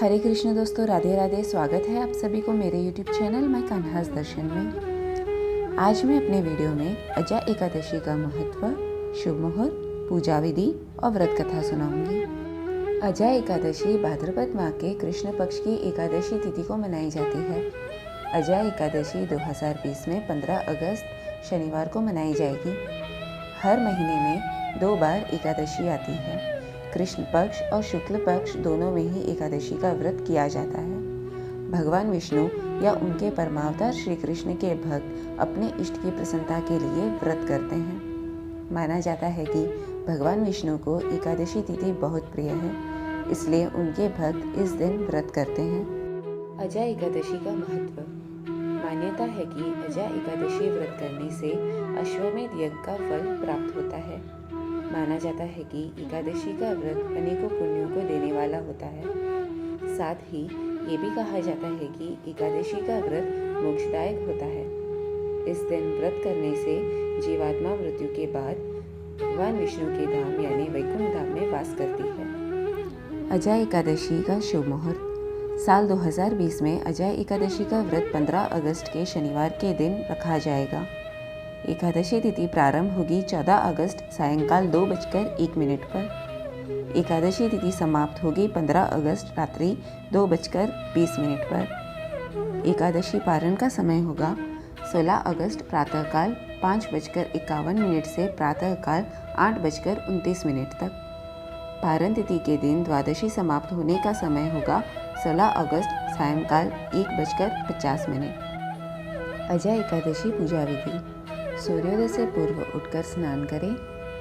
हरे कृष्ण दोस्तों, राधे राधे। स्वागत है आप सभी को मेरे YouTube चैनल माय कान्हास दर्शन में। आज मैं अपने वीडियो में अजा एकादशी का महत्व, शुभ मुहूर्त, पूजा विधि और व्रत कथा सुनाऊंगी। अजा एकादशी भाद्रपद माह के कृष्ण पक्ष की एकादशी तिथि को मनाई जाती है। अजा एकादशी 2020 में 15 अगस्त शनिवार को मनाई जाएगी। हर महीने में 2 बार एकादशी आती है। कृष्ण पक्ष और शुक्ल पक्ष दोनों में ही एकादशी का व्रत किया जाता है। भगवान विष्णु या उनके परमावतार श्री कृष्ण के भक्त अपने इष्ट की प्रसन्नता के लिए व्रत करते हैं। माना जाता है कि भगवान विष्णु को एकादशी तिथि बहुत प्रिय है, इसलिए उनके भक्त इस दिन व्रत करते हैं। अजा एकादशी का महत्व। मान्यता है कि अजा एकादशी व्रत करने से अश्वमेध यज्ञ का फल प्राप्त होता है। माना जाता है कि एकादशी का व्रत अनेकों पुण्यों को देने वाला होता है। साथ ही ये भी कहा जाता है कि एकादशी का व्रत मोक्षदायक होता है। इस दिन व्रत करने से जीवात्मा मृत्यु के बाद भगवान विष्णु के धाम यानी वैकुंठ धाम में वास करती है। अजा एकादशी का शुभ मुहूर्त। साल 2020 में अजा एकादशी का व्रत 15 अगस्त के शनिवार के दिन रखा जाएगा। एकादशी तिथि प्रारंभ होगी 14 अगस्त सायंकाल 2:01 पर। एकादशी तिथि समाप्त होगी 15 अगस्त रात्रि 2:20 पर। एकादशी पारण का समय होगा 16 अगस्त प्रातःकाल 5:51 से प्रातःकाल 8:29 तक। पारण तिथि के दिन द्वादशी समाप्त होने का समय होगा 16 अगस्त सायंकाल 1:50। अजा एकादशी पूजा विधि। सूर्योदय से पूर्व उठकर स्नान करें।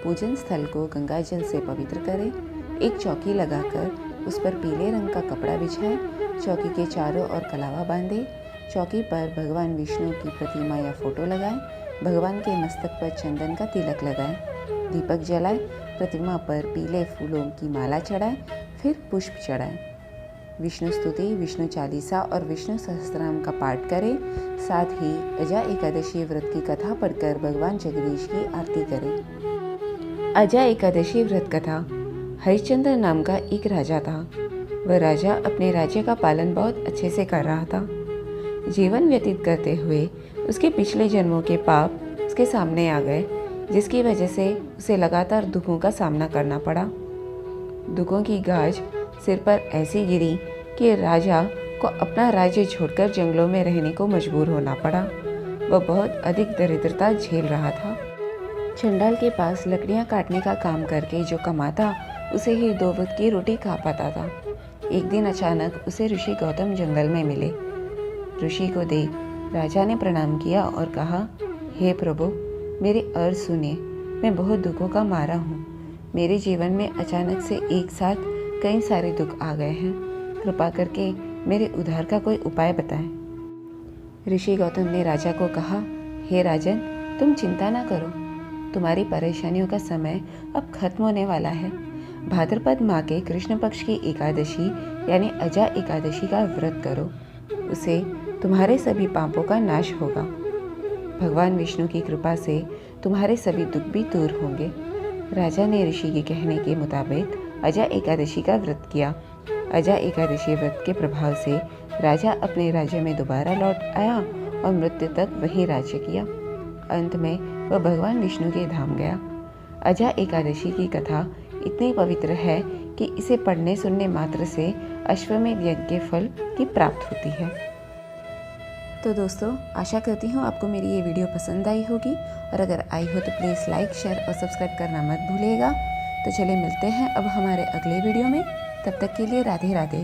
पूजन स्थल को गंगा जल से पवित्र करें। एक चौकी लगाकर उस पर पीले रंग का कपड़ा बिछाएं। चौकी के चारों ओर कलावा बांधें। चौकी पर भगवान विष्णु की प्रतिमा या फोटो लगाएं। भगवान के मस्तक पर चंदन का तिलक लगाएं। दीपक जलाएं। प्रतिमा पर पीले फूलों की माला चढ़ाएं, फिर पुष्प चढ़ाएं। विष्णु स्तुति, विष्णु चालीसा और विष्णु सहस्त्रनाम का पाठ करें। साथ ही अजा एकादशी व्रत की कथा पढ़कर भगवान जगदीश की आरती करें। अजा एकादशी व्रत कथा। हरिश्चंद्र नाम का एक राजा था। वह राजा अपने राज्य का पालन बहुत अच्छे से कर रहा था। जीवन व्यतीत करते हुए उसके पिछले जन्मों के पाप उसके सामने आ गए, जिसकी वजह से उसे लगातार दुखों का सामना करना पड़ा। दुखों की गाज सिर पर ऐसी गिरी कि राजा को अपना राज्य छोड़कर जंगलों में रहने को मजबूर होना पड़ा। वह बहुत अधिक दरिद्रता झेल रहा था। चंडाल के पास लकड़ियां काटने का काम करके जो कमाता, उसे ही 2 वक्त की रोटी खा पाता था। एक दिन अचानक उसे ऋषि गौतम जंगल में मिले। ऋषि को देख राजा ने प्रणाम किया और कहा, हे प्रभु, मेरी अर्ज सुनिए। मैं बहुत दुखों का मारा हूँ। मेरे जीवन में अचानक से एक साथ कई सारे दुख आ गए हैं। कृपा करके मेरे उद्धार का कोई उपाय बताएं। ऋषि गौतम ने राजा को कहा, हे राजन, तुम चिंता ना करो। तुम्हारी परेशानियों का समय अब खत्म होने वाला है। भाद्रपद माह के कृष्ण पक्ष की एकादशी यानी अजा एकादशी का व्रत करो। उससे तुम्हारे सभी पापों का नाश होगा। भगवान विष्णु की कृपा से तुम्हारे सभी दुख भी दूर होंगे। राजा ने ऋषि के कहने के मुताबिक अजा एकादशी का व्रत किया। अजा एकादशी व्रत के प्रभाव से राजा अपने राज्य में दोबारा लौट आया और मृत्यु तक वही राज्य किया। अंत में वह भगवान विष्णु के धाम गया। अजा एकादशी की कथा इतनी पवित्र है कि इसे पढ़ने सुनने मात्र से अश्वमेध यज्ञ के फल की प्राप्त होती है। तो दोस्तों, आशा करती हूँ आपको मेरी ये वीडियो पसंद आई होगी, और अगर आई हो तो प्लीज़ लाइक, शेयर और सब्सक्राइब करना मत भूलिएगा। तो चलिए मिलते हैं अब हमारे अगले वीडियो में। तब तक के लिए राधे राधे।